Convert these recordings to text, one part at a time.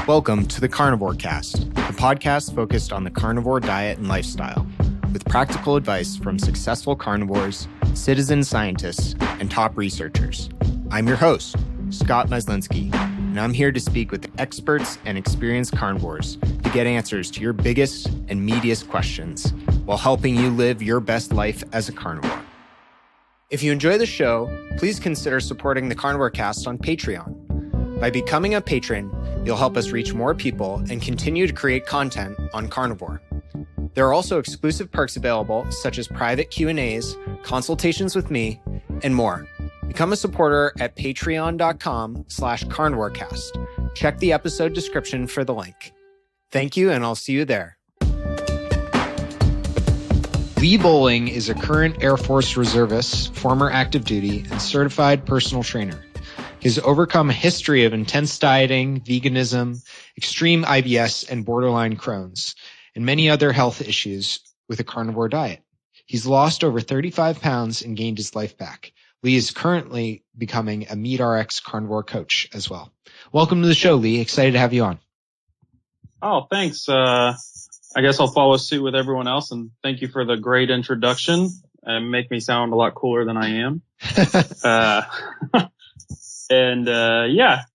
Welcome to the Carnivore Cast, the podcast focused on the carnivore diet and lifestyle, with practical advice from successful carnivores, citizen scientists, and top researchers. I'm your host, Scott Meslinski, and I'm here to speak with experts and experienced carnivores to get answers to your biggest and meatiest questions while helping you live your best life as a carnivore. If you enjoy the show, please consider supporting the Carnivore Cast on Patreon. By becoming a patron, you'll help us reach more people and continue to create content on carnivore. There are also exclusive perks available, such as private Q&As, consultations with me, and more. Become a supporter at patreon.com/carnivorecast. Check the episode description for the link. Thank you, and I'll see you there. Lee Bowling is a current Air Force reservist, former active duty, and certified personal trainer. He has overcome a history of intense dieting, veganism, extreme IBS, and borderline Crohn's, and many other health issues with a carnivore diet. He's lost over 35 pounds and gained his life back. Lee is currently becoming a MeatRX carnivore coach as well. Welcome to the show, Lee. Excited to have you on. Oh, thanks. I guess I'll follow suit with everyone else, and thank you for the great introduction and make me sound a lot cooler than I am.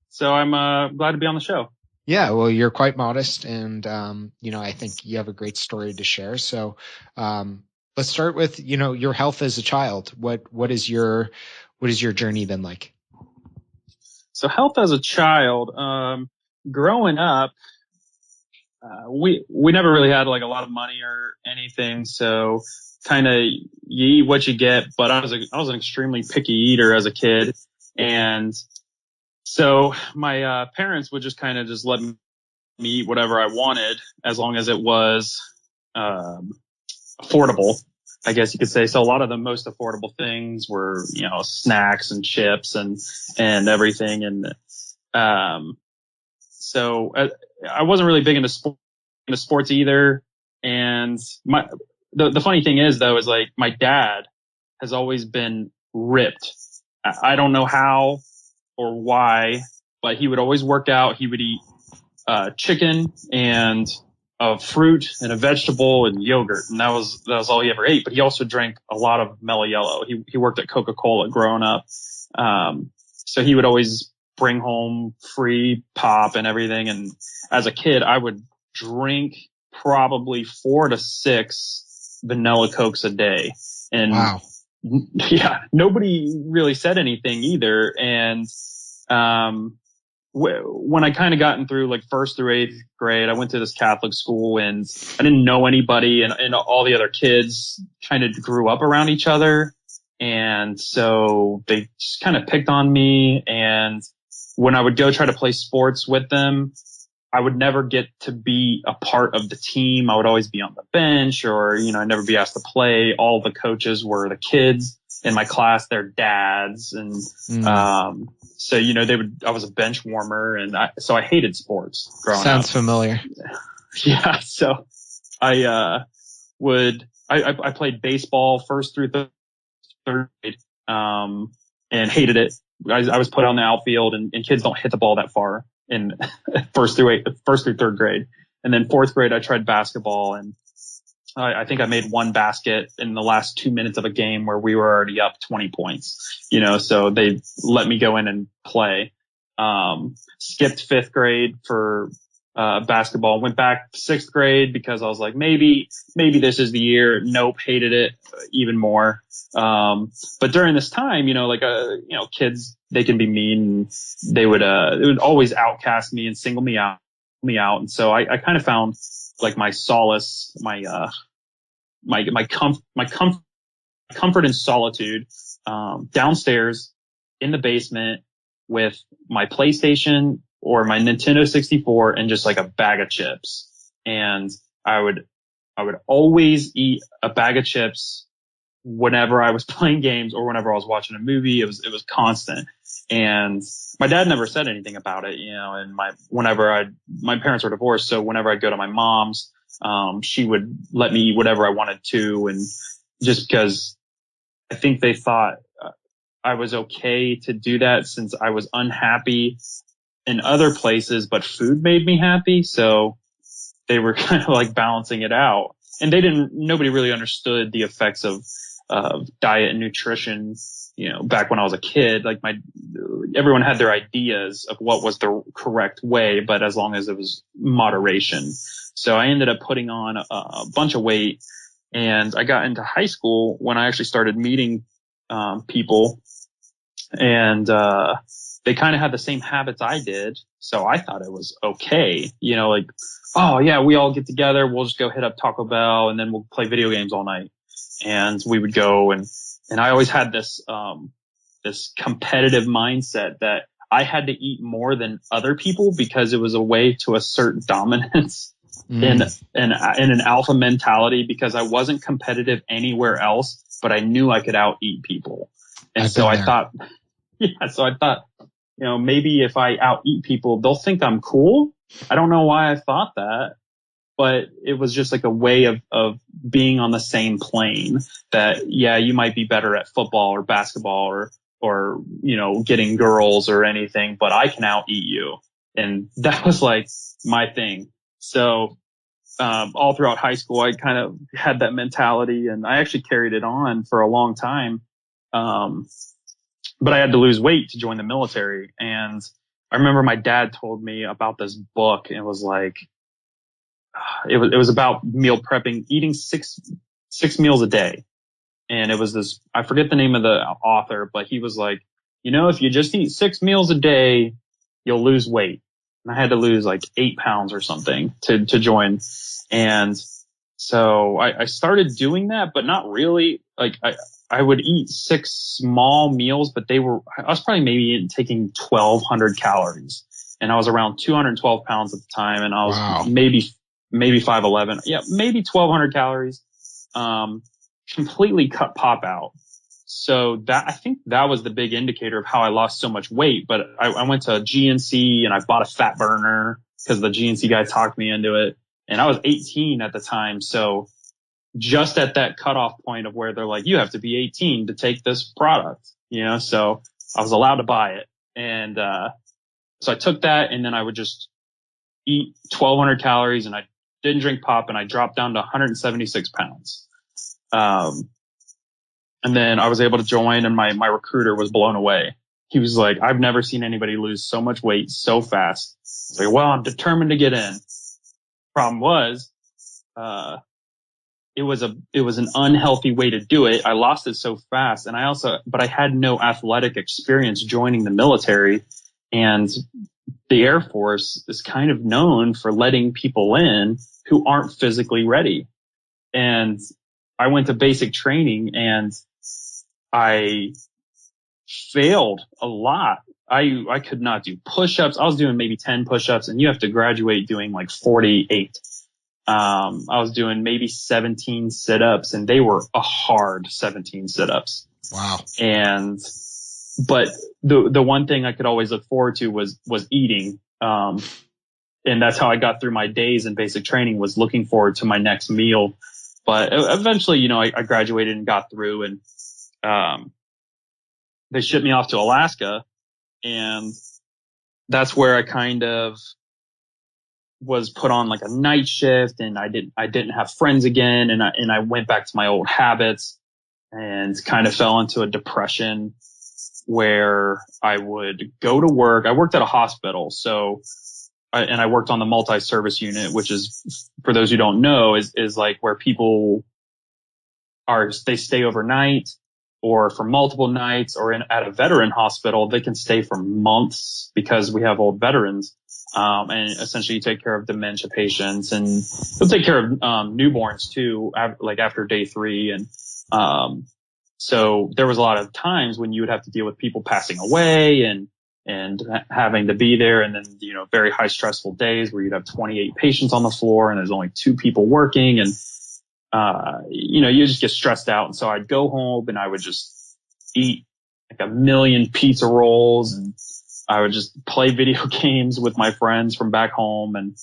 So I'm glad to be on the show. Yeah, well, you're quite modest, and I think you have a great story to share. So let's start with your health as a child. What is your journey been like? So health as a child, growing up, we never really had like a lot of money or anything, so kind of you eat what you get. But I was an extremely picky eater as a kid, and so my parents would just kind of just let me eat whatever I wanted as long as it was affordable, I guess you could say. So a lot of the most affordable things were snacks and chips and everything, and so I wasn't really big into sports either. And the funny thing is, though, is like my dad has always been ripped. I don't know how or why, but he would always work out. He would eat chicken and a fruit and a vegetable and yogurt, and that was all he ever ate. But he also drank a lot of Mellow Yellow. He worked at Coca-Cola growing up, so he would always bring home free pop and everything. And as a kid, I would drink probably 4 to 6 vanilla Cokes a day. And wow. Yeah, nobody really said anything either. And when I kind of gotten through like 1st through 8th grade, I went to this Catholic school, and I didn't know anybody, and all the other kids kind of grew up around each other. And so they just kind of picked on me. And when I would go try to play sports with them, I would never get to be a part of the team. I would always be on the bench, or, I'd never be asked to play. All the coaches were the kids in my class, their dads. And, so, I was a bench warmer, and so I hated sports growing up. Sounds familiar. Yeah. So I played baseball 1st through 3rd grade, and hated it. I was put on the outfield, and kids don't hit the ball that far in 1st through 3rd grade. And then 4th grade, I tried basketball, and I think I made one basket in the last 2 minutes of a game where we were already up 20 points, so they let me go in and play. Skipped 5th grade for basketball, went back 6th grade because I was like, maybe this is the year. Nope. Hated it even more. But during this time, kids, they can be mean. They would always outcast me and single me out. And so I kind of found like my solace, my comfort and solitude, downstairs in the basement with my PlayStation or my Nintendo 64 and just like a bag of chips. And I would always eat a bag of chips whenever I was playing games or whenever I was watching a movie. It was constant. And my dad never said anything about it, and my parents were divorced. So whenever I'd go to my mom's, she would let me eat whatever I wanted to. And just because I think they thought I was okay to do that, since I was unhappy in other places, but food made me happy. So they were kind of like balancing it out. And nobody really understood the effects of diet and nutrition, back when I was a kid. Like everyone had their ideas of what was the correct way, but as long as it was moderation. So I ended up putting on a bunch of weight, and I got into high school when I actually started meeting people, and they kind of had the same habits I did. So I thought it was okay, like, oh yeah, we all get together, we'll just go hit up Taco Bell and then we'll play video games all night. And we would go, and I always had this competitive mindset that I had to eat more than other people because it was a way to assert dominance in an alpha mentality, because I wasn't competitive anywhere else, but I knew I could out eat people. And so I thought, maybe if I out eat people, they'll think I'm cool. I don't know why I thought that, but it was just like a way of being on the same plane that, yeah, you might be better at football or basketball or, getting girls or anything, but I can out eat you. And that was like my thing. So, all throughout high school, I kind of had that mentality, and I actually carried it on for a long time. But I had to lose weight to join the military. And I remember my dad told me about this book, and it was like, it was about meal prepping, eating six meals a day. And it was this, I forget the name of the author, but he was like, if you just eat 6 meals a day, you'll lose weight. And I had to lose like 8 pounds or something to join. And so I started doing that, but not really. Like I would eat 6 small meals, but I was probably maybe taking 1,200 calories, and I was around 212 pounds at the time. And I was maybe 5'11". Yeah, maybe 1,200 calories. Completely cut pop out. So I think that was the big indicator of how I lost so much weight. But I went to GNC and I bought a fat burner because the GNC guy talked me into it. And I was 18 at the time. So just at that cutoff point of where they're like, you have to be 18 to take this product, so I was allowed to buy it. And, so I took that, and then I would just eat 1,200 calories, and I didn't drink pop, and I dropped down to 176 pounds. And then I was able to join, and my recruiter was blown away. He was like, I've never seen anybody lose so much weight so fast. I was like, well, I'm determined to get in. Problem was, it was an unhealthy way to do it. I lost it so fast. And but I had no athletic experience joining the military, and the Air Force is kind of known for letting people in who aren't physically ready. And I went to basic training, and I failed a lot. I could not do push-ups. I was doing maybe 10 push-ups, and you have to graduate doing like 48. I was doing maybe 17 sit-ups, and they were a hard 17 sit-ups. Wow. But the one thing I could always look forward to was eating. And that's how I got through my days in basic training, was looking forward to my next meal. But eventually, I graduated and got through, and they shipped me off to Alaska, and that's where I kind of was put on like a night shift, and I didn't have friends again, and I went back to my old habits, and kind of fell into a depression where I would go to work. I worked at a hospital, and I worked on the multi-service unit, which is, for those who don't know, is like where people they stay overnight, or for multiple nights, or at a veteran hospital, they can stay for months because we have old veterans. And essentially you take care of dementia patients, and they'll take care of newborns too, like after day 3. And so there was a lot of times when you would have to deal with people passing away and having to be there, and then very high stressful days where you'd have 28 patients on the floor and there's only 2 people working, and you just get stressed out. And so I'd go home and I would just eat like 1 million pizza rolls, and I would just play video games with my friends from back home. And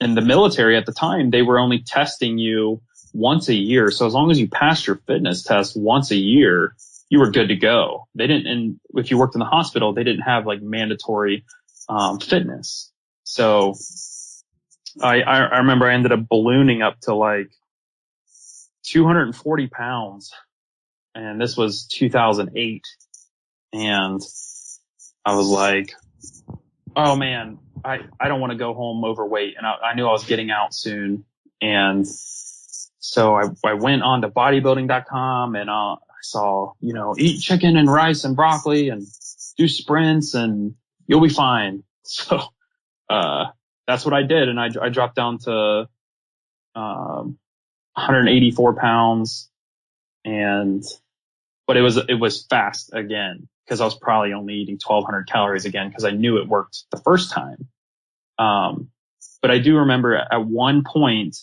in the military at the time, they were only testing you once a year. So as long as you passed your fitness test once a year, you were good to go. They didn't, and if you worked in the hospital, they didn't have like mandatory, fitness. So I remember I ended up ballooning up to like 240 pounds, and this was 2008. And I was like, oh man, I don't want to go home overweight. And I knew I was getting out soon. And so I went on to bodybuilding.com and, I saw, eat chicken and rice and broccoli and do sprints and you'll be fine. So, that's what I did. And I dropped down to, 184 pounds, but it was fast again, because I was probably only eating 1,200 calories again, because I knew it worked the first time. But I do remember at one point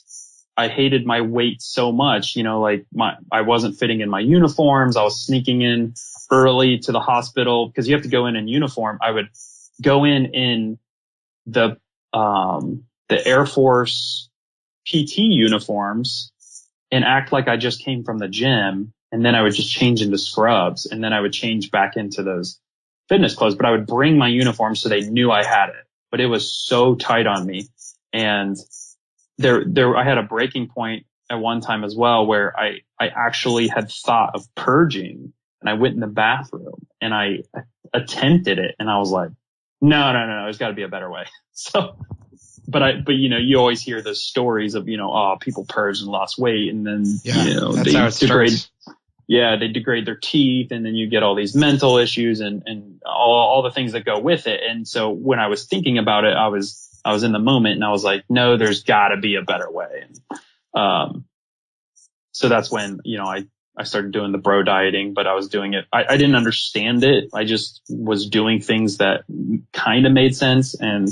I hated my weight so much, I wasn't fitting in my uniforms. I was sneaking in early to the hospital because you have to go in uniform. I would go in the Air Force PT uniforms and act like I just came from the gym. And then I would just change into scrubs, and then I would change back into those fitness clothes, but I would bring my uniform so they knew I had it. But it was so tight on me. And I had a breaking point at one time as well, where I actually had thought of purging, and I went in the bathroom and I attempted it, and I was like, no, there's got to be a better way. So, but you always hear those stories of, people purged and lost weight, and then, that's how it starts. They degrade their teeth, and then you get all these mental issues and all the things that go with it. And so when I was thinking about it, I was in the moment, and I was like, no, there's gotta be a better way. And, so that's when, I started doing the bro dieting, but I was doing it. I didn't understand it. I just was doing things that kind of made sense. And,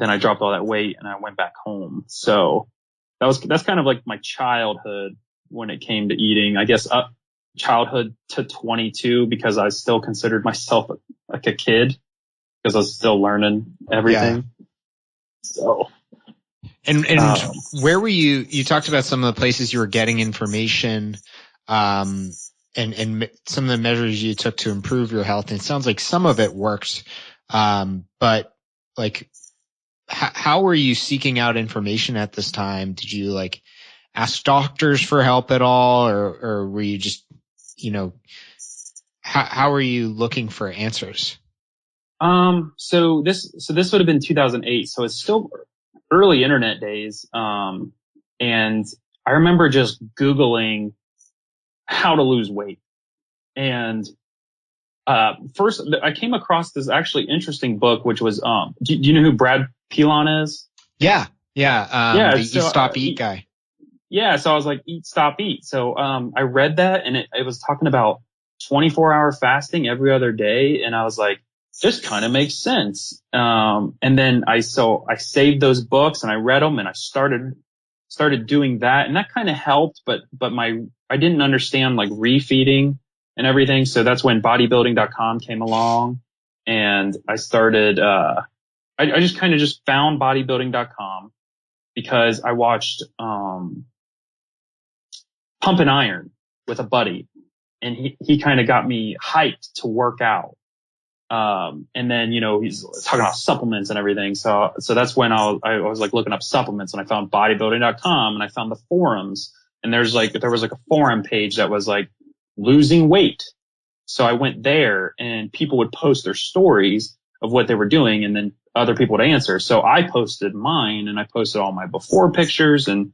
then I dropped all that weight and I went back home. So that's kind of like my childhood when it came to eating, I guess, childhood to 22, because I still considered myself like a kid, because I was still learning everything. Yeah. So. And where were you? You talked about some of the places you were getting information, and some of the measures you took to improve your health. And it sounds like some of it worked. But like, how were you seeking out information at this time? Did you ask doctors for help at all, or were you just, how were you looking for answers? So this would have been 2008. So it's still early internet days. And I remember just Googling how to lose weight. And, first I came across this actually interesting book, which was, do you know who Brad Pilon is? Yeah. The Eat, Stop, Eat guy. Yeah. So I was like, Eat, Stop, Eat. So, I read that, and it was talking about 24-hour fasting every other day. And I was like, this kind of makes sense. And then I saved those books and I read them, and I started doing that, and that kind of helped, but I didn't understand refeeding and everything. So that's when bodybuilding.com came along, and I started, I just kind of just found bodybuilding.com because I watched, Pump and Iron with a buddy, and he kind of got me hyped to work out. And then, he's talking about supplements and everything. So that's when I was looking up supplements, and I found bodybuilding.com, and I found the forums, and there was a forum page that was losing weight. So I went there, and people would post their stories of what they were doing, and then other people would answer. So I posted mine, and I posted all my before pictures, and,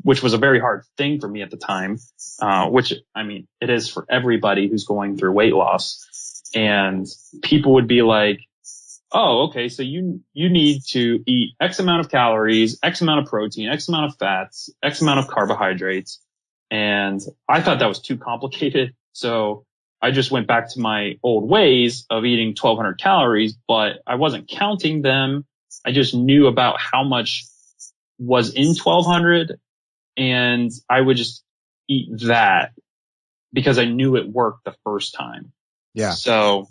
which was a very hard thing for me at the time, which, I mean, it is for everybody who's going through weight loss. And people would be like, oh, okay, so you need to eat X amount of calories, X amount of protein, X amount of fats, X amount of carbohydrates. And I thought that was too complicated. So I just went back to my old ways of eating 1,200 calories, but I wasn't counting them. I just knew about how much was in 1,200, and I would just eat that because I knew it worked the first time. Yeah. So,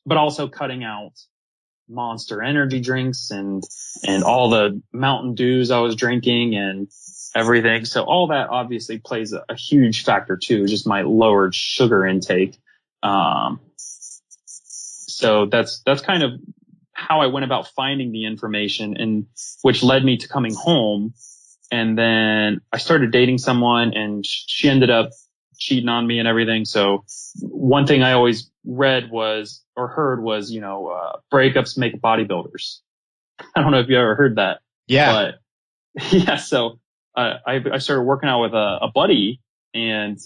but also cutting out Monster energy drinks and all the Mountain Dews I was drinking and everything. So all that obviously plays a huge factor too, just my lowered sugar intake. So that's kind of how I went about finding the information, and which led me to coming home. And then I started dating someone, and she ended up cheating on me and everything. So one thing I always read was, or heard was, breakups make bodybuilders. I don't know if you ever heard that. Yeah. But yeah, so I started working out with a buddy, and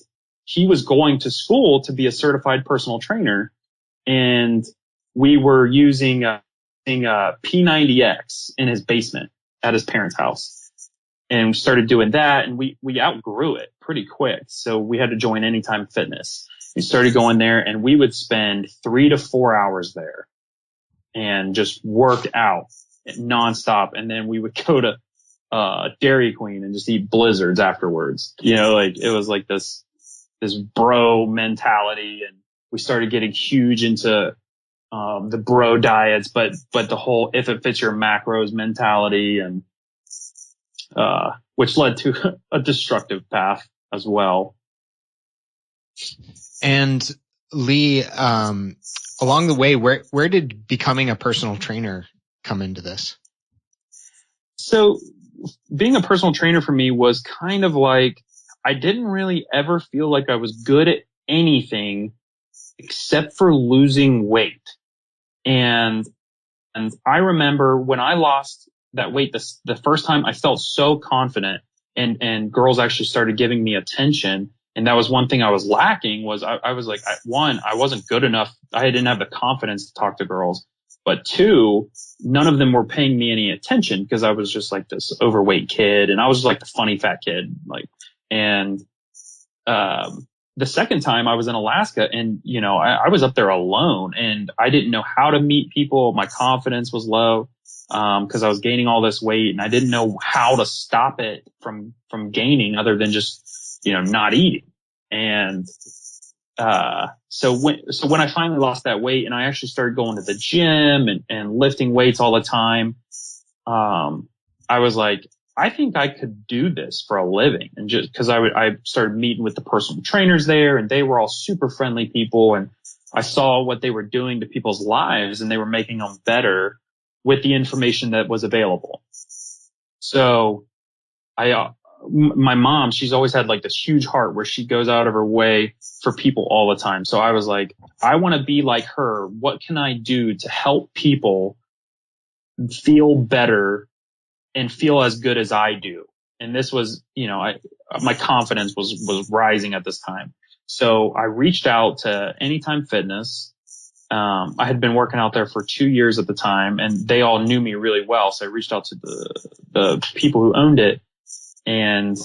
he was going to school to be a certified personal trainer. And we were using P90X in his basement at his parents' house. And we started doing that, and we outgrew it pretty quick. So we had to join Anytime Fitness. We started going there, and we would spend 3 to 4 hours there and just work out nonstop. And then we would go to Dairy Queen and just eat blizzards afterwards. It was like this bro mentality, and we started getting huge into the bro diets, but the whole if it fits your macros mentality, and which led to a destructive path as well. And Lee, along the way, where did becoming a personal trainer come into this? So being a personal trainer for me was kind of like, I didn't really ever feel like I was good at anything except for losing weight. And I remember when I lost that weight, the first time I felt so confident, and girls actually started giving me attention. And that was one thing I was lacking, was I was like, one, I wasn't good enough. I didn't have the confidence to talk to girls. But two, none of them were paying me any attention because I was just like this overweight kid, and I was like the funny fat kid. The second time I was in Alaska, and, I was up there alone, and I didn't know how to meet people. My confidence was low, cause I was gaining all this weight, and I didn't know how to stop it from gaining other than just, not eating. And, so when I finally lost that weight, and I actually started going to the gym and lifting weights all the time, I was like, I think I could do this for a living. And just cause I started meeting with the personal trainers there, and they were all super friendly people. And I saw what they were doing to people's lives, and they were making them better with the information that was available. So my mom, she's always had like this huge heart where she goes out of her way for people all the time. So I was like, I want to be like her. What can I do to help people feel better and feel as good as I do? And this was, my confidence was rising at this time. So I reached out to Anytime Fitness. I had been working out there for 2 years at the time, and they all knew me really well. So I reached out to the people who owned it, and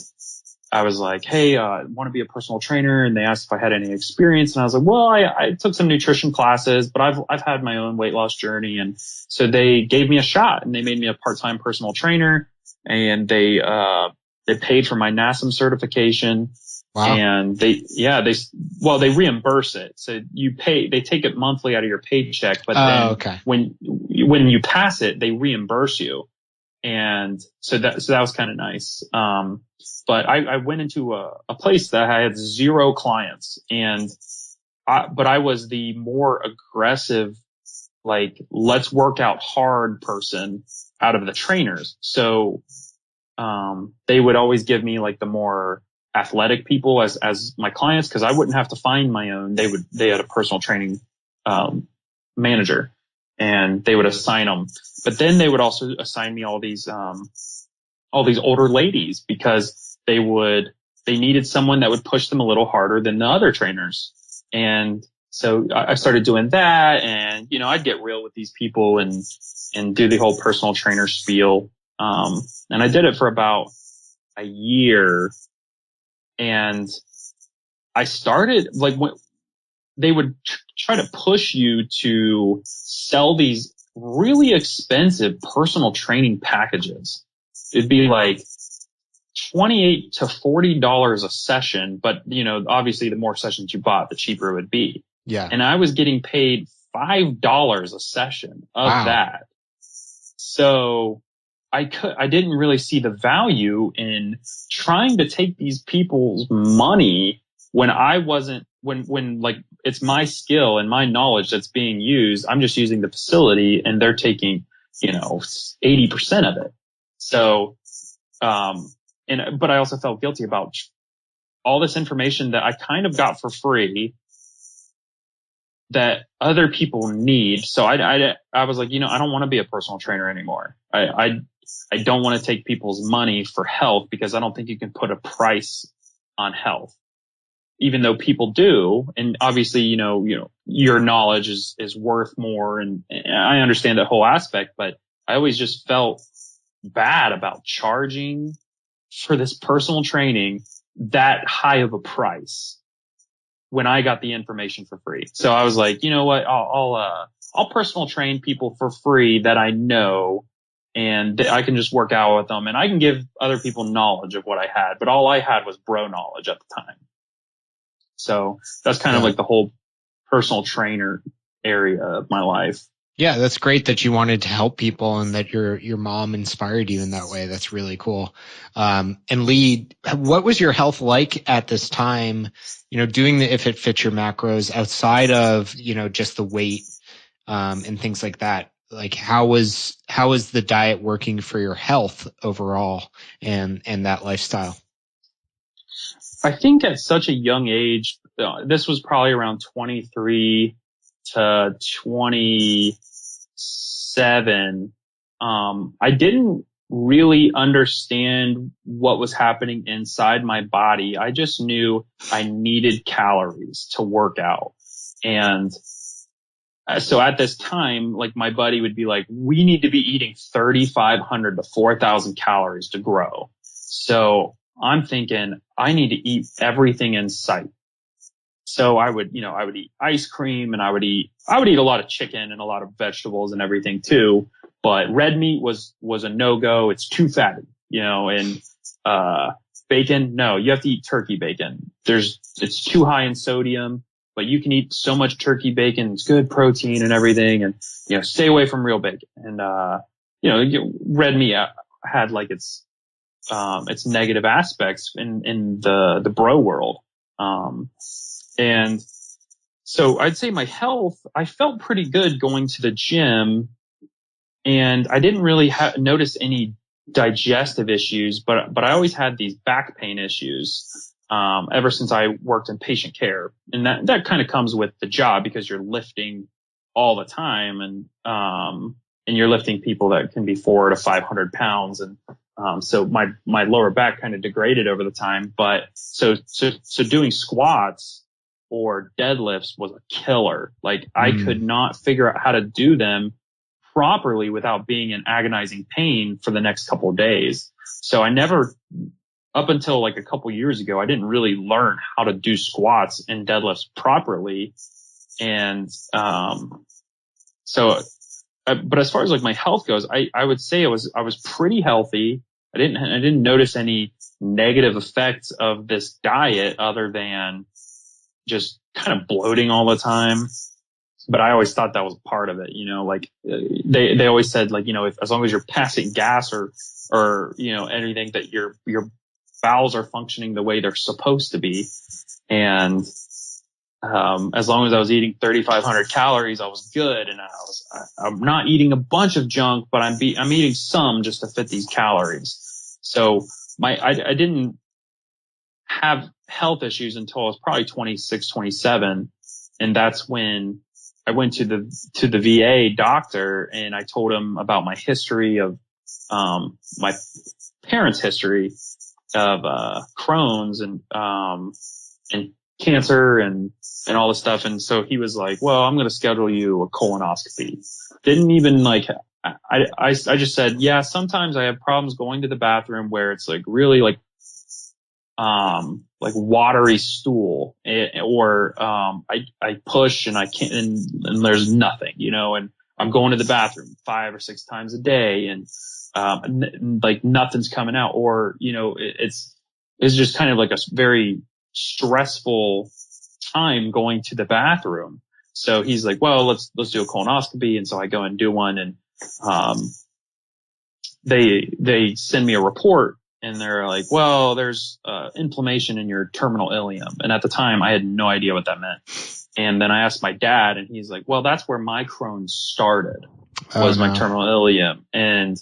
I was like, hey, I want to be a personal trainer. And they asked if I had any experience. And I was like, well, I took some nutrition classes, but I've had my own weight loss journey. And so they gave me a shot, and they made me a part-time personal trainer, and they paid for my NASM certification. Wow. And they reimburse it. So they take it monthly out of your paycheck, but then okay. when you pass it, they reimburse you. And so that was kind of nice. But I went into a place that I had 0 clients, but I was the more aggressive, like, let's work out hard person out of the trainers. So, they would always give me like the more athletic people as my clients, cause I wouldn't have to find my own. They had a personal training, manager, and they would assign them. But then they would also assign me all these older ladies, because they needed someone that would push them a little harder than the other trainers. And so I started doing that, and, I'd get real with these people and do the whole personal trainer spiel. And I did it for about a year, and I started like when they would try to push you to sell these really expensive personal training packages. It'd be like $28 to $40 a session, but obviously the more sessions you bought, the cheaper it would be. Yeah. And I was getting paid $5 a session of Wow. that. So I didn't really see the value in trying to take these people's money when I wasn't, when like it's my skill and my knowledge that's being used. I'm just using the facility and they're taking, 80% of it. So, but I also felt guilty about all this information that I kind of got for free that other people need. So I was like, I don't want to be a personal trainer anymore. I don't want to take people's money for health because I don't think you can put a price on health, even though people do. And obviously, your knowledge is worth more. And I understand that whole aspect, but I always just felt bad about charging for this personal training that high of a price when I got the information for free. So I was like, you know what? I'll personal train people for free that I know, and I can just work out with them, and I can give other people knowledge of what I had, but all I had was bro knowledge at the time. So that's kind of like the whole personal trainer area of my life. Yeah, that's great that you wanted to help people and that your mom inspired you in that way. That's really cool. And Lee, what was your health like at this time, doing the If It Fits Your Macros outside of, just the weight, and things like that? Like how was the diet working for your health overall and that lifestyle? I think at such a young age, this was probably around 23 to 27. I didn't really understand what was happening inside my body. I just knew I needed calories to work out. And so at this time, like my buddy would be like, we need to be eating 3,500 to 4,000 calories to grow. So I'm thinking I need to eat everything in sight. So I would eat ice cream and I would eat a lot of chicken and a lot of vegetables and everything too. But red meat was a no-go. It's too fatty, and, bacon. No, you have to eat turkey bacon. It's too high in sodium, but you can eat so much turkey bacon. It's good protein and everything. And, stay away from real bacon. And, red meat had like its negative aspects in the bro world. And so I'd say my health, I felt pretty good going to the gym, and I didn't really notice any digestive issues, but I always had these back pain issues, ever since I worked in patient care. And that kind of comes with the job because you're lifting all the time, and you're lifting people that can be 400 to 500 pounds. And, so my lower back kind of degraded over the time, but so doing squats or deadlifts was a killer. Like I could not figure out how to do them properly without being in agonizing pain for the next couple of days. So I never, up until like a couple years ago, I didn't really learn how to do squats and deadlifts properly. And, but as far as like my health goes, I would say I was pretty healthy. I didn't notice any negative effects of this diet other than just kind of bloating all the time. But I always thought that was part of it, like they always said, like, if as long as you're passing gas or anything, that your bowels are functioning the way they're supposed to be. And as long as I was eating 3,500 calories, I was good. And I'm not eating a bunch of junk, but I'm eating some just to fit these calories. So I didn't have health issues until I was probably 26, 27. And that's when I went to the VA doctor and I told him about my history of, my parents' history of, Crohn's and cancer and all this stuff. And so he was like, well, I'm going to schedule you a colonoscopy. Didn't even like, I just said, yeah, sometimes I have problems going to the bathroom where it's like really like watery stool, or I push and I can't, and there's nothing, and I'm going to the bathroom 5 or 6 times a day and like nothing's coming out, or, it's just kind of like a very stressful time going to the bathroom. So he's like, well, let's do a colonoscopy. And so I go and do one, and they send me a report, and they're like, well, there's inflammation in your terminal ileum. And at the time I had no idea what that meant. And then I asked my dad, and he's like, well, that's where my Crohn's started, was my terminal ileum. And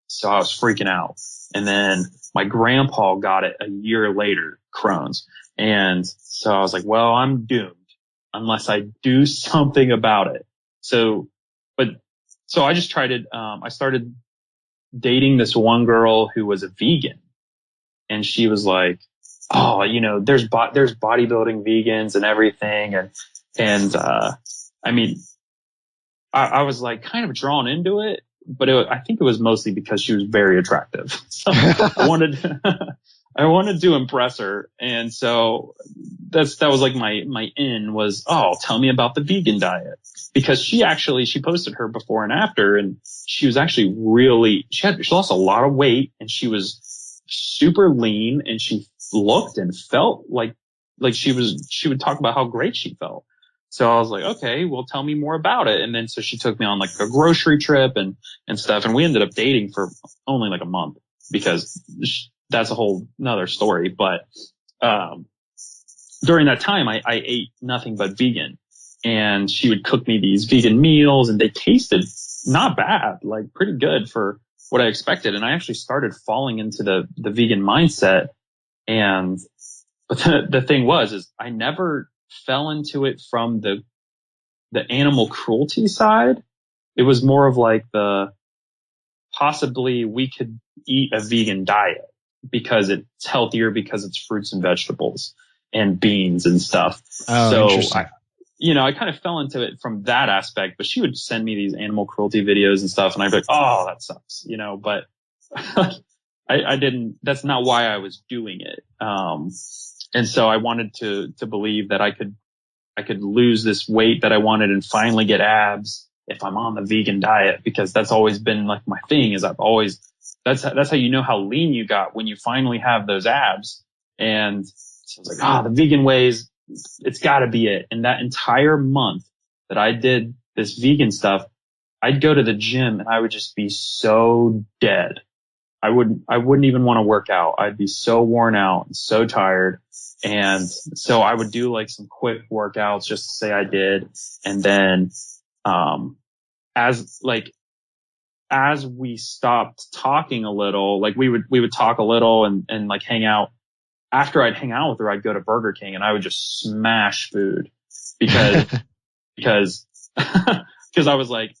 so I was freaking out. And then my grandpa got it a year later, Crohn's. And so I was like, well, I'm doomed unless I do something about it. So I just tried it. I started dating this one girl who was a vegan, and she was like, oh, there's bodybuilding vegans and everything. And I mean, I was like kind of drawn into it, but I think it was mostly because she was very attractive. So I wanted to impress her. And so that was like my in was, oh, tell me about the vegan diet, because she posted her before and after, and she was actually she lost a lot of weight, and she was super lean, and she looked and felt like she would talk about how great she felt. So I was like, okay, well, tell me more about it. And then so she took me on like a grocery trip and stuff. And we ended up dating for only like a month, because that's a whole nother story. But during that time, I ate nothing but vegan, and she would cook me these vegan meals, and they tasted not bad, like pretty good for what I expected. And I actually started falling into the vegan mindset. But the thing is I never fell into it from the animal cruelty side. It was more of like possibly we could eat a vegan diet because it's healthier, because it's fruits and vegetables and beans and stuff. Oh, so interesting. I kind of fell into it from that aspect, but she would send me these animal cruelty videos and stuff, and I'd be like, oh, that sucks, but I didn't, that's not why I was doing it. And so I wanted to believe that I could lose this weight that I wanted and finally get abs if I'm on the vegan diet, because that's always been like my thing, is that's how you know how lean you got, when you finally have those abs. And so I was like, the vegan ways, it's gotta be it. And that entire month that I did this vegan stuff, I'd go to the gym and I would just be so dead. I wouldn't even want to work out. I'd be so worn out and so tired. And so I would do like some quick workouts just to say I did. And then, as we stopped talking a little, like we would talk a little and like hang out. After I'd hang out with her, I'd go to Burger King and I would just smash food because I was like,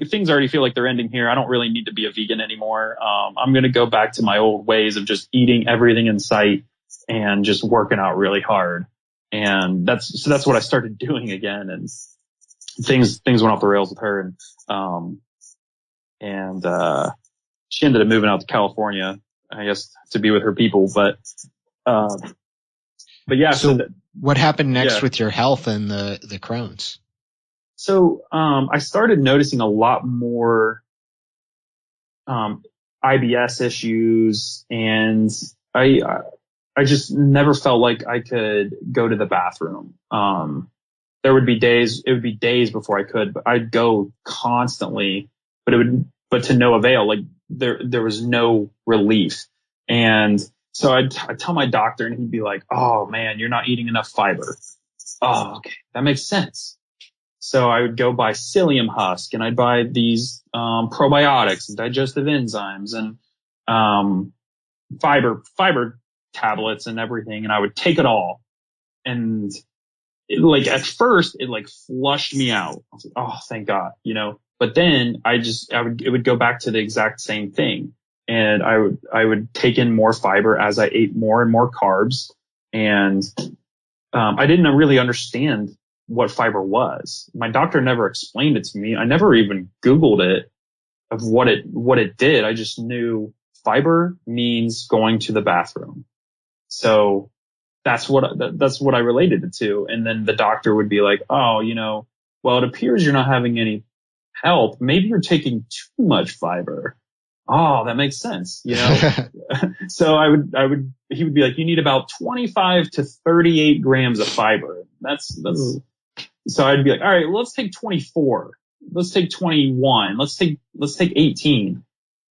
things already feel like they're ending here. I don't really need to be a vegan anymore. I'm going to go back to my old ways of just eating everything in sight and just working out really hard. And that's what I started doing again. And things went off the rails with her. And she ended up moving out to California, I guess, to be with her people. But yeah. So what happened next with your health and the Crohn's? So, I started noticing a lot more, IBS issues, and I just never felt like I could go to the bathroom. It would be days before I could, but I'd go constantly, but to no avail. Like there was no relief. And so I'd tell my doctor, and he'd be like, oh man, you're not eating enough fiber. Oh, okay. That makes sense. So I would go buy psyllium husk, and I'd buy these probiotics and digestive enzymes and fiber tablets and everything, and I would take it all. And at first it flushed me out. I was like, oh, thank God, But then it would go back to the exact same thing, and I would take in more fiber as I ate more and more carbs, and I didn't really understand what fiber was. My doctor never explained it to me. I never even Googled it of what it did. I just knew fiber means going to the bathroom. So that's what I related it to. And then the doctor would be like, oh, well, it appears you're not having any help. Maybe you're taking too much fiber. Oh, that makes sense. So he would be like, you need about 25 to 38 grams of fiber. That's so I'd be like, all right, let's take 24. Let's take 21. Let's take 18.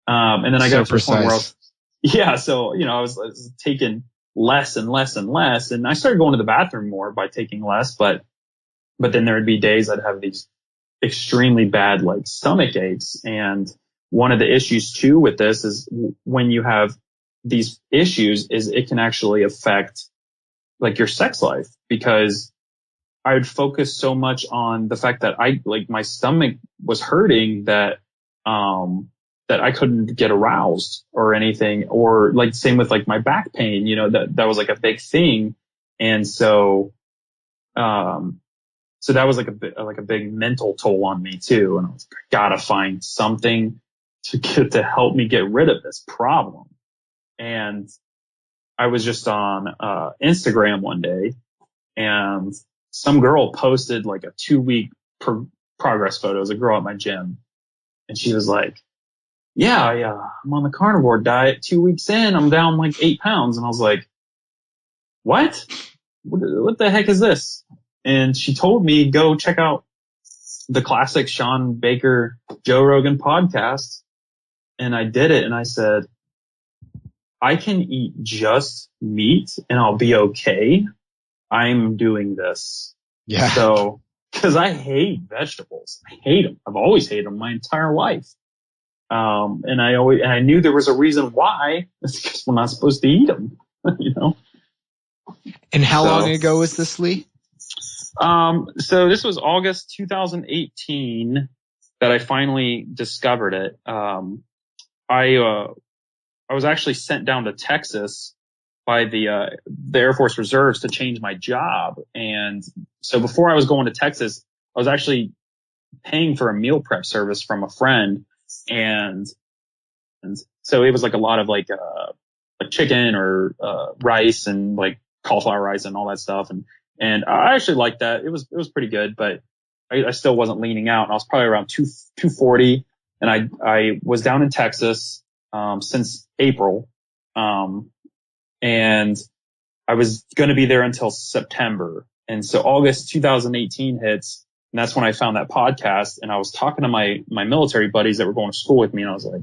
And then I got to the point where I was taking less and less and less. And I started going to the bathroom more by taking less, but then there would be days I'd have these extremely bad like stomach aches. And one of the issues too with this is when you have these issues is it can actually affect like your sex life, because I would focus so much on the fact that my stomach was hurting that I couldn't get aroused or anything, or like same with like my back pain, that was like a big thing. And so that was like a big mental toll on me too. And I was like, I gotta find something to help me get rid of this problem. And I was just on Instagram one day, and some girl posted like a 2-week progress photo. It was a girl at my gym, and she was like, yeah, I'm on the carnivore diet. 2 weeks in, I'm down like 8 pounds. And I was like, what the heck is this? And she told me, go check out the classic Sean Baker, Joe Rogan podcast. And I did it. And I said, I can eat just meat and I'll be okay. I'm doing this. Yeah. So, cause I hate vegetables. I hate them. I've always hated them my entire life. And I knew there was a reason why. It's because we're not supposed to eat them, And how long ago was this, Lee? So this was August 2018 that I finally discovered it. I was actually sent down to Texas by the Air Force Reserves to change my job. And so before I was going to Texas, I was actually paying for a meal prep service from a friend. And so it was like a lot of like chicken or rice and like cauliflower rice and all that stuff. And I actually liked that. It was pretty good, but I still wasn't leaning out. And I was probably around 240. And I was down in Texas since April. And I was going to be there until September. And so August 2018 hits, and that's when I found that podcast. And I was talking to my military buddies that were going to school with me. And I was like,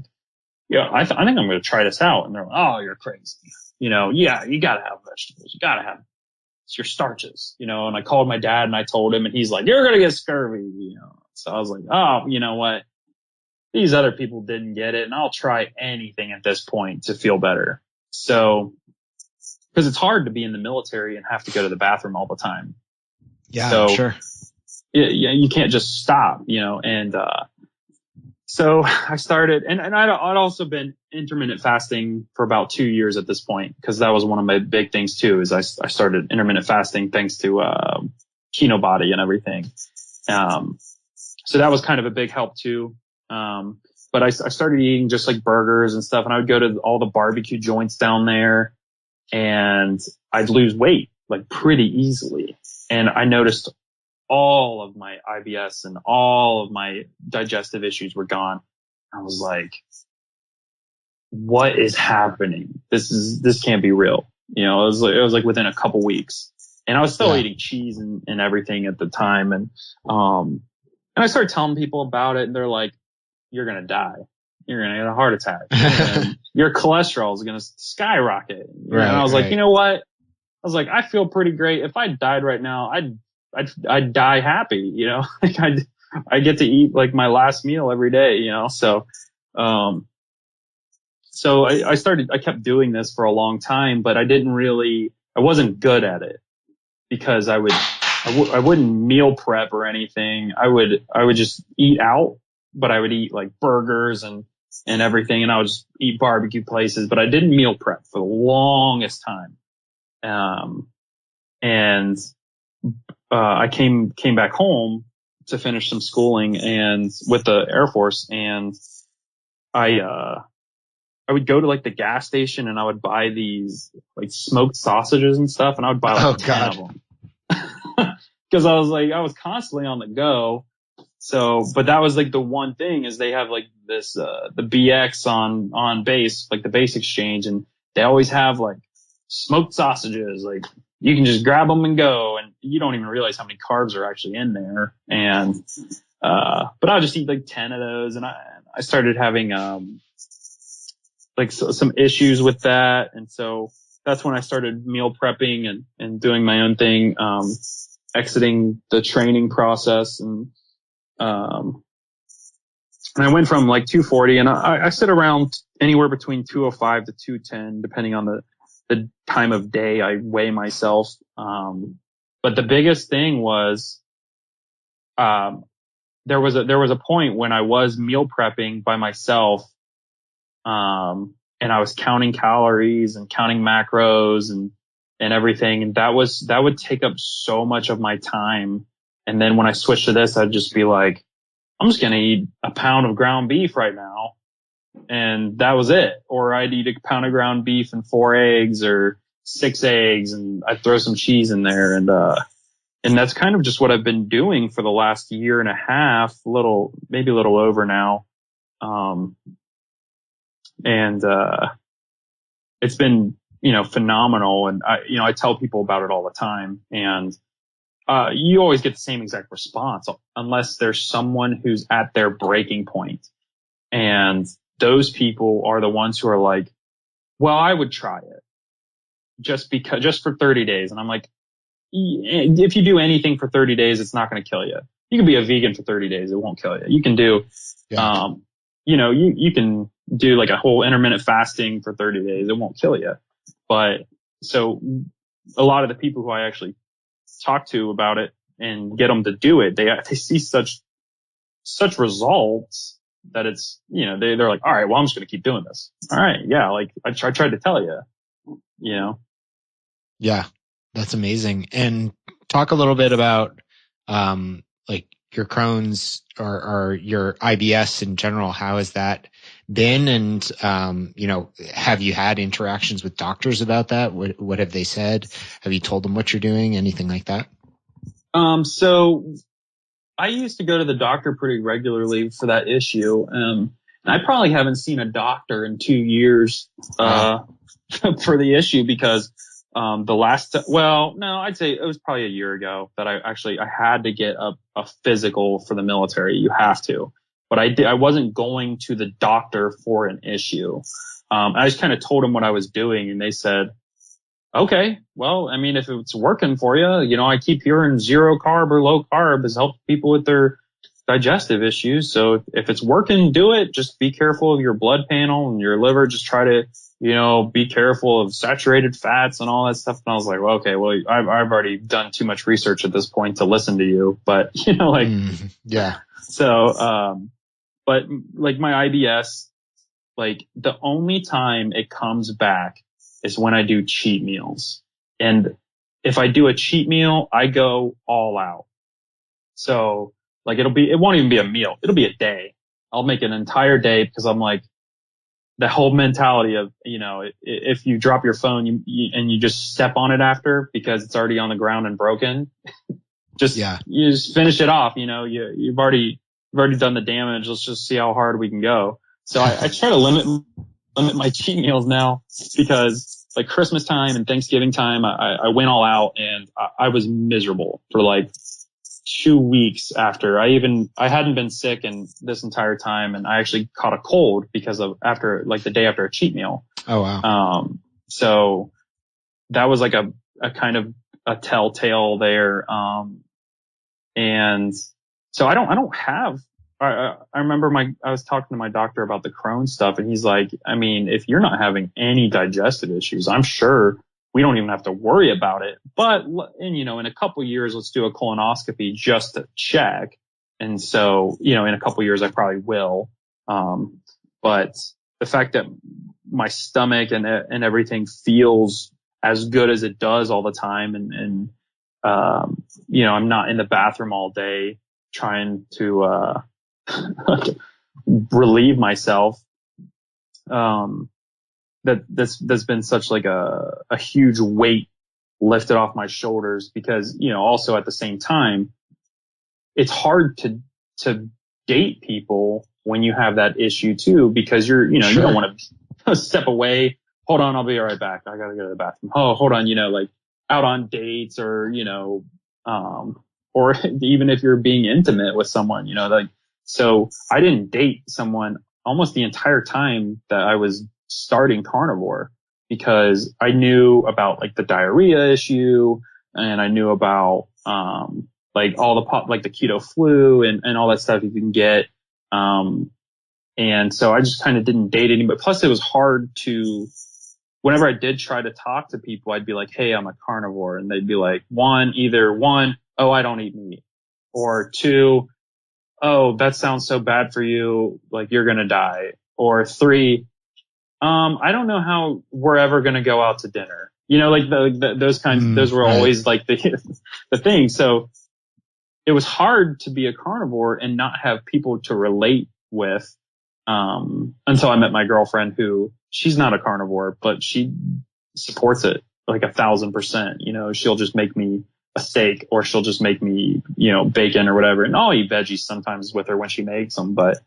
yeah, I think I'm going to try this out. And they're like, oh, you're crazy. Yeah, you got to have vegetables. You got to have it's your starches, and I called my dad and I told him, and he's like, you're going to get scurvy, So I was like, oh, you know what? These other people didn't get it, and I'll try anything at this point to feel better. So, because it's hard to be in the military and have to go to the bathroom all the time. Yeah, so, sure. Yeah, you can't just stop, and so I started, and I'd also been intermittent fasting for about 2 years at this point, because that was one of my big things too, is I started intermittent fasting thanks to Kino Body and everything. So that was kind of a big help too. But I started eating just like burgers and stuff, and I would go to all the barbecue joints down there, and I'd lose weight like pretty easily. And I noticed all of my IBS and all of my digestive issues were gone. I was like, what is happening? This can't be real. It was like within a couple weeks, and I was still eating cheese and everything at the time. And I started telling people about it, and they're like, you're going to die. You're going to get a heart attack. And your cholesterol is going to skyrocket. Right, and I was like, right. you know what? I was like, I feel pretty great. If I died right now, I'd die happy, like I get to eat like my last meal every day, so I kept doing this for a long time, but I wasn't good at it, because I wouldn't meal prep or anything. I would just eat out, but I would eat like burgers and everything, and I would just eat barbecue places, but I didn't meal prep for the longest time. I came back home to finish some schooling and with the Air Force, and I would go to like the gas station, and I would buy these like smoked sausages and stuff, and I would buy like 10 of them. Cause I was constantly on the go. So, but that was like the one thing, is they have like this, the BX on base, like the base exchange, and they always have like smoked sausages, like you can just grab them and go, and you don't even realize how many carbs are actually in there. And, but I'll just eat like 10 of those. And I started having, some issues with that. And so that's when I started meal prepping and doing my own thing, exiting the training process. And I went from like 240, and I sit around anywhere between 205 to 210, depending on the time of day I weigh myself. But the biggest thing was, there was a point when I was meal prepping by myself, and I was counting calories and counting macros and everything. And that would take up so much of my time. And then when I switched to this, I'd just be like, I'm just going to eat a pound of ground beef right now. And that was it. Or I'd eat a pound of ground beef and 4 eggs or 6 eggs, and I'd throw some cheese in there. And that's kind of just what I've been doing for the last year and a half, maybe a little over now. It's been, phenomenal. And I tell people about it all the time. And, you always get the same exact response unless there's someone who's at their breaking point. And those people are the ones who are like, well, I would try it just for 30 days. And I'm like, if you do anything for 30 days, it's not going to kill you. You can be a vegan for 30 days. It won't kill you. You can do, you can do like a whole intermittent fasting for 30 days. It won't kill you. But so a lot of the people who I actually talk to about it and get them to do it, they see such results that it's, they're like, all right, well, I'm just going to keep doing this. All right. Yeah. Like I tried to tell you, Yeah, that's amazing. And talk a little bit about, like your Crohn's or your IBS in general. How has that been? And, have you had interactions with doctors about that? What have they said? Have you told them what you're doing? Anything like that? So I used to go to the doctor pretty regularly for that issue. And I probably haven't seen a doctor in 2 years, for the issue because, I'd say it was probably a year ago that I had to get a physical for the military. You have to, but I wasn't going to the doctor for an issue. I just kind of told them what I was doing, and they said, okay, well, I mean, if it's working for you, I keep hearing 0 carb or low carb has helped people with their digestive issues. So if it's working, do it. Just be careful of your blood panel and your liver. Just try to, be careful of saturated fats and all that stuff. And I was like, well, okay, well, I've already done too much research at this point to listen to you, but yeah. So, but like my IBS, like the only time it comes back is when I do cheat meals. And if I do a cheat meal, I go all out. So like it won't even be a meal. It'll be a day. I'll make an entire day because I'm like, the whole mentality of, if you drop your phone and you just step on it after because it's already on the ground and broken, you just finish it off. You've already done the damage. Let's just see how hard we can go. So I try to limit my cheat meals now because like Christmas time and Thanksgiving time, I went all out and I was miserable for like 2 weeks after. I hadn't been sick in this entire time, and I actually caught a cold because of the day after a cheat meal. Oh wow. So that was like a kind of a telltale there. And so I don't have. I remember I was talking to my doctor about the Crohn stuff, and he's like, I mean, if you're not having any digestive issues, I'm sure we don't even have to worry about it. But, in a couple of years, let's do a colonoscopy just to check. And so, in a couple of years, I probably will. But the fact that my stomach and everything feels as good as it does all the time. And I'm not in the bathroom all day trying to, relieve myself. That's been such like a huge weight lifted off my shoulders because, also at the same time, it's hard to date people when you have that issue too, because you don't want to step away. Hold on, I'll be right back. I gotta go to the bathroom. Oh, hold on. out on dates or, or even if you're being intimate with someone, like, so I didn't date someone almost the entire time that I was starting carnivore because I knew about like the diarrhea issue and I knew about, like all like the keto flu and all that stuff you can get. And so I just kind of didn't date anybody. Plus it was hard whenever I did try to talk to people, I'd be like, hey, I'm a carnivore. And they'd be like, either one, oh, I don't eat meat. Or two, oh, that sounds so bad for you. Like you're going to die. Or three, I don't know how we're ever going to go out to dinner. Like those kinds, those were always like the thing. So it was hard to be a carnivore and not have people to relate with, until I met my girlfriend who she's not a carnivore, but she supports it like 1,000%. She'll just make me a steak or she'll just make me, bacon or whatever. And I'll eat veggies sometimes with her when she makes them, but,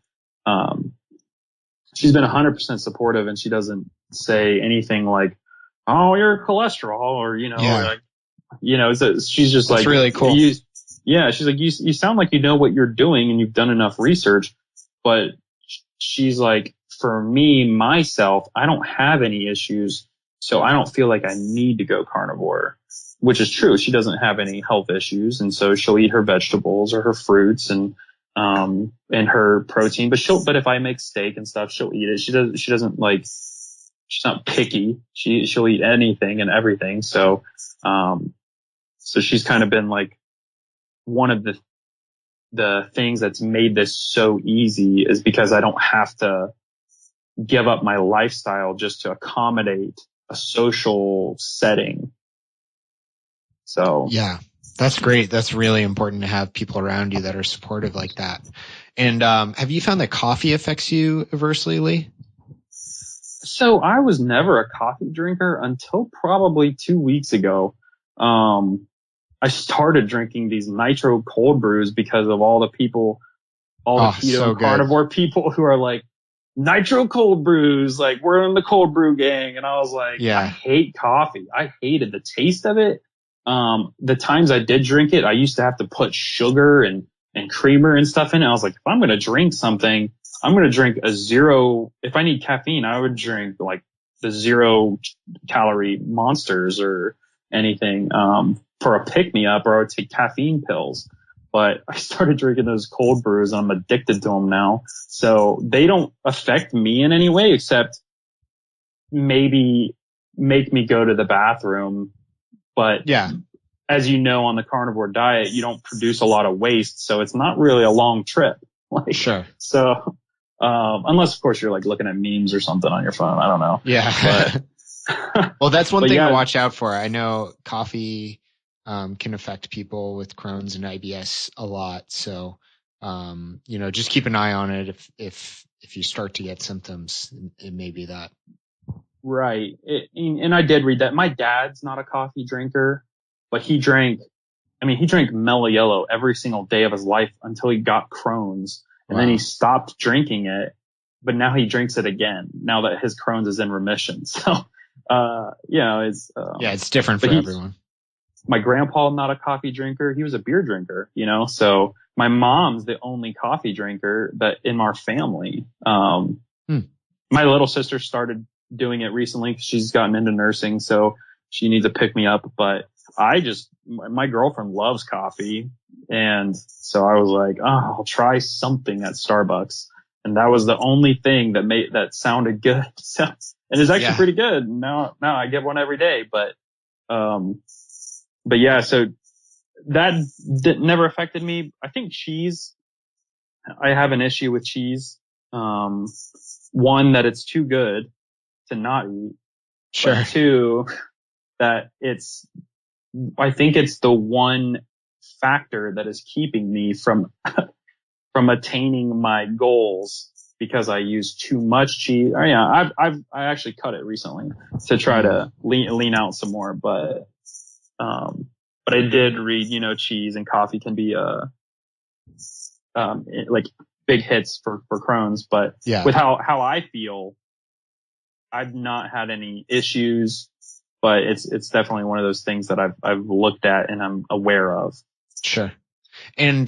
she's been 100% supportive and she doesn't say anything like, oh, you're cholesterol or, so she's just That's like, really cool. she's like, you sound like you know what you're doing and you've done enough research, but she's like, for me, myself, I don't have any issues. So I don't feel like I need to go carnivore, which is true. She doesn't have any health issues. And so she'll eat her vegetables or her fruits and her protein, but if I make steak and stuff, she'll eat it. She doesn't like, she's not picky. She'll eat anything and everything. So she's kind of been like one of the things that's made this so easy is because I don't have to give up my lifestyle just to accommodate a social setting. So yeah, that's great. That's really important to have people around you that are supportive like that. And have you found that coffee affects you adversely, Lee? So I was never a coffee drinker until probably 2 weeks ago. I started drinking these nitro cold brews because of all the keto so carnivore people who are like, nitro cold brews, like we're in the cold brew gang. And I was like, I hate coffee. I hated the taste of it. The times I did drink it, I used to have to put sugar and creamer and stuff in it. I was like, if I'm going to drink something, I'm going to drink if I need caffeine, I would drink like the 0 calorie monsters or anything, for a pick me up, or I would take caffeine pills. But I started drinking those cold brews and I'm addicted to them now. So they don't affect me in any way except maybe make me go to the bathroom. But as you know, on the carnivore diet, you don't produce a lot of waste. So it's not really a long trip. Sure. So, unless of course you're like looking at memes or something on your phone. I don't know. Yeah. Well, that's one thing to watch out for. I know coffee can affect people with Crohn's and IBS a lot. So, just keep an eye on it. If you start to get symptoms, it may be that. Right. And I did read that. My dad's not a coffee drinker, but he drank Mellow Yellow every single day of his life until he got Crohn's. And then he stopped drinking it, but now he drinks it again now that his Crohn's is in remission. So, it's different for everyone. My grandpa, not a coffee drinker. He was a beer drinker, so my mom's the only coffee drinker that in our family. My little sister started doing it recently because she's gotten into nursing. So she needs to pick me up, but my girlfriend loves coffee. And so I was like, oh, I'll try something at Starbucks. And that was the only thing that sounded good. So, and it's actually pretty good. Now I get one every day, but yeah, so that never affected me. I think cheese, I have an issue with cheese. One, that it's too good to not eat. Sure. But two, that I think it's the one factor that is keeping me from attaining my goals because I use too much cheese. Oh, yeah, I actually cut it recently to try to lean out some more, but I did read, cheese and coffee can be like big hits for Crohn's, but with how I feel, I've not had any issues. but it's definitely one of those things that I've looked at and I'm aware of. Sure. And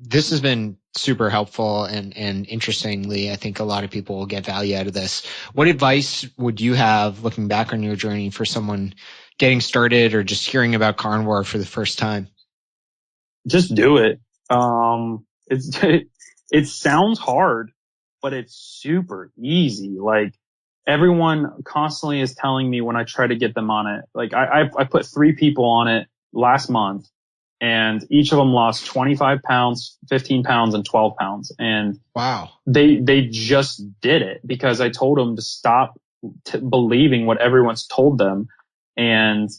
this has been super helpful, and interestingly, I think a lot of people will get value out of this. What advice would you have looking back on your journey for someone getting started or just hearing about carnivore for the first time? Just do it. It sounds hard, but it's super easy. Like, everyone constantly is telling me when I try to get them on it. Like, I put 3 people on it last month, and each of them lost 25 pounds, 15 pounds, and 12 pounds. And wow, they just did it because I told them to stop believing what everyone's told them. And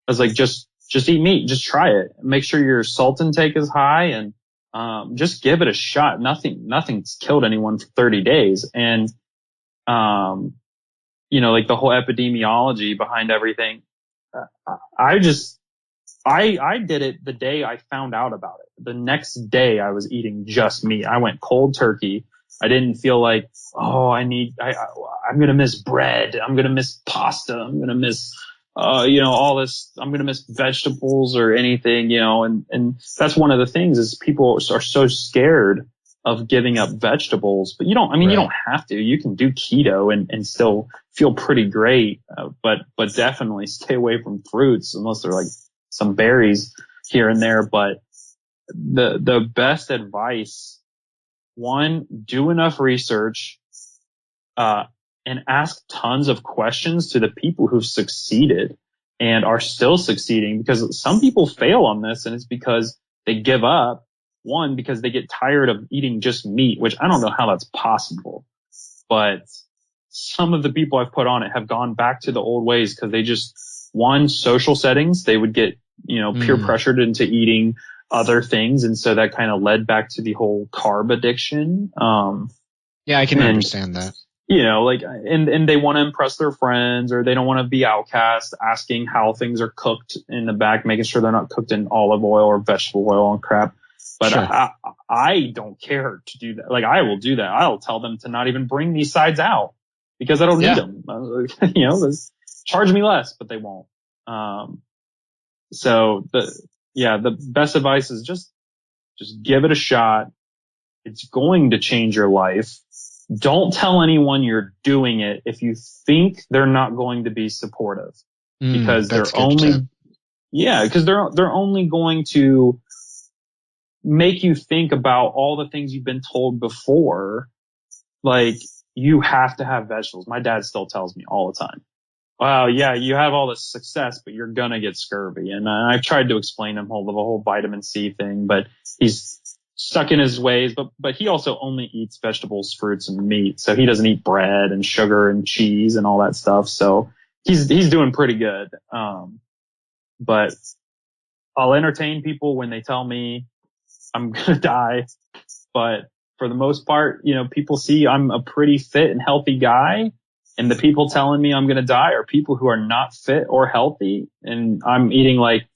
I was like, just eat meat, just try it. Make sure your salt intake is high, and just give it a shot. Nothing's killed anyone for 30 days. And like the whole epidemiology behind everything. I did it the day I found out about it. The next day I was eating just meat. I went cold turkey. I didn't feel like, I'm going to miss bread. I'm going to miss pasta. I'm going to miss, all this. I'm going to miss vegetables or anything, and that's one of the things is people are so scared of giving up vegetables, but you don't have to. You can do keto and still feel pretty great, but definitely stay away from fruits unless they're like some berries here and there. But the best advice, one, do enough research, and ask tons of questions to the people who've succeeded and are still succeeding, because some people fail on this, and it's because they give up. One, because they get tired of eating just meat, which I don't know how that's possible. But some of the people I've put on it have gone back to the old ways because they just, one, social settings, they would get, peer pressured into eating other things. And so that kind of led back to the whole carb addiction. Yeah, I can understand that. And they want to impress their friends, or they don't want to be outcast, asking how things are cooked in the back, making sure they're not cooked in olive oil or vegetable oil and crap. But sure. I don't care to do that. Like, I will do that. I'll tell them to not even bring these sides out because I don't need them. Charge me less, but they won't. So the best advice is just give it a shot. It's going to change your life. Don't tell anyone you're doing it if you think they're not going to be supportive, because they're only going to make you think about all the things you've been told before. Like, you have to have vegetables. My dad still tells me all the time, wow, yeah, you have all this success, but you're going to get scurvy. And I've tried to explain him the whole vitamin C thing, but he's stuck in his ways. But he also only eats vegetables, fruits, and meat. So he doesn't eat bread and sugar and cheese and all that stuff. So he's doing pretty good. But I'll entertain people when they tell me I'm going to die. But for the most part, people see I'm a pretty fit and healthy guy. And the people telling me I'm going to die are people who are not fit or healthy. And I'm eating like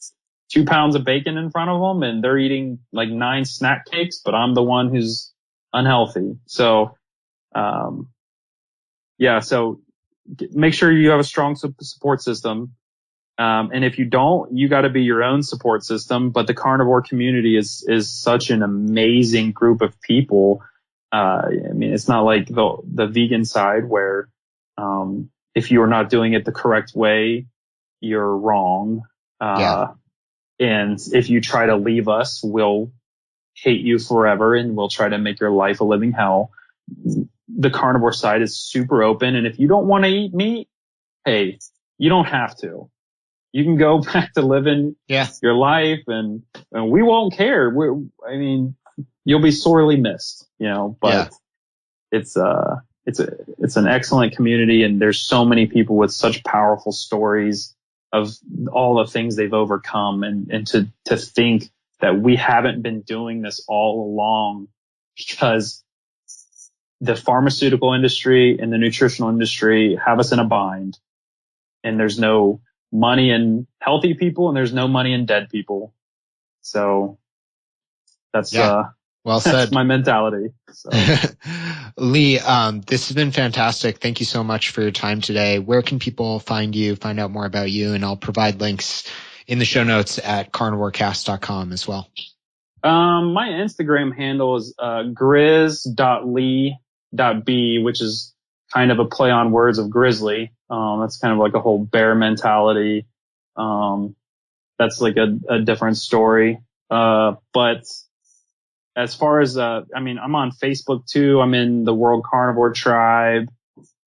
2 pounds of bacon in front of them, and they're eating like 9 snack cakes, but I'm the one who's unhealthy. So, so make sure you have a strong support system. And if you don't, you got to be your own support system. But the carnivore community is such an amazing group of people. It's not like the vegan side where, if you are not doing it the correct way, you're wrong. And if you try to leave us, we'll hate you forever and we'll try to make your life a living hell. The carnivore side is super open. And if you don't want to eat meat, hey, you don't have to. You can go back to living your life, and we won't care. You'll be sorely missed, but it's an excellent community, and there's so many people with such powerful stories of all the things they've overcome, and to think that we haven't been doing this all along because the pharmaceutical industry and the nutritional industry have us in a bind, and there's no money in healthy people and there's no money in dead people. So that's Well said. That's my mentality. So. Lee, this has been fantastic. Thank you so much for your time today. Where can people find you, find out more about you? And I'll provide links in the show notes at carnivorecast.com as well. My Instagram handle is grizz.lee.b, which is kind of a play on words of grizzly. That's kind of like a whole bear mentality. That's like a different story. But as far as, I'm on Facebook too. I'm in the World Carnivore Tribe.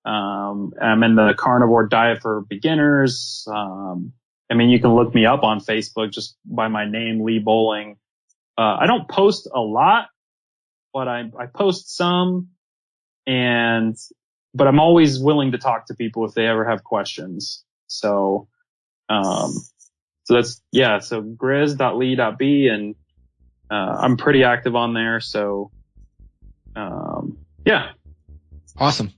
I'm in the Carnivore Diet for Beginners. You can look me up on Facebook just by my name, Lee Bowling. I don't post a lot, but I post some, but I'm always willing to talk to people if they ever have questions. So that's, so grizz.lee.b, and I'm pretty active on there. So, Awesome.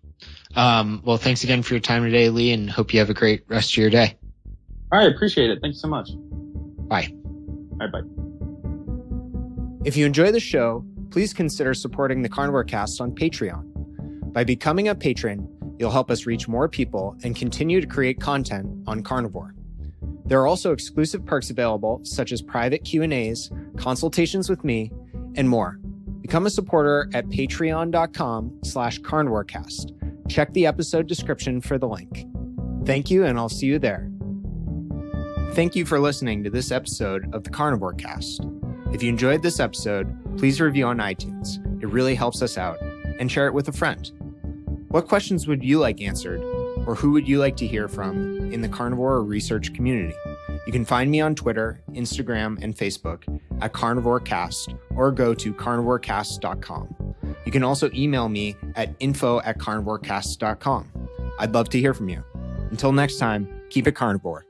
Well, thanks again for your time today, Lee, and hope you have a great rest of your day. All right. Appreciate it. Thanks so much. Bye. All right. Bye. If you enjoy the show, please consider supporting the Carnivore Cast on Patreon. By becoming a patron, you'll help us reach more people and continue to create content on carnivore. There are also exclusive perks available, such as private Q&As, consultations with me, and more. Become a supporter at patreon.com/carnivorecast. Check the episode description for the link. Thank you, and I'll see you there. Thank you for listening to this episode of the Carnivore Cast. If you enjoyed this episode, please review on iTunes. It really helps us out. And share it with a friend. What questions would you like answered? Or who would you like to hear from in the carnivore research community? You can find me on Twitter, Instagram, and Facebook at CarnivoreCast, or go to carnivorecast.com. You can also email me at info@carnivorecast.com. I'd love to hear from you. Until next time, keep it carnivore.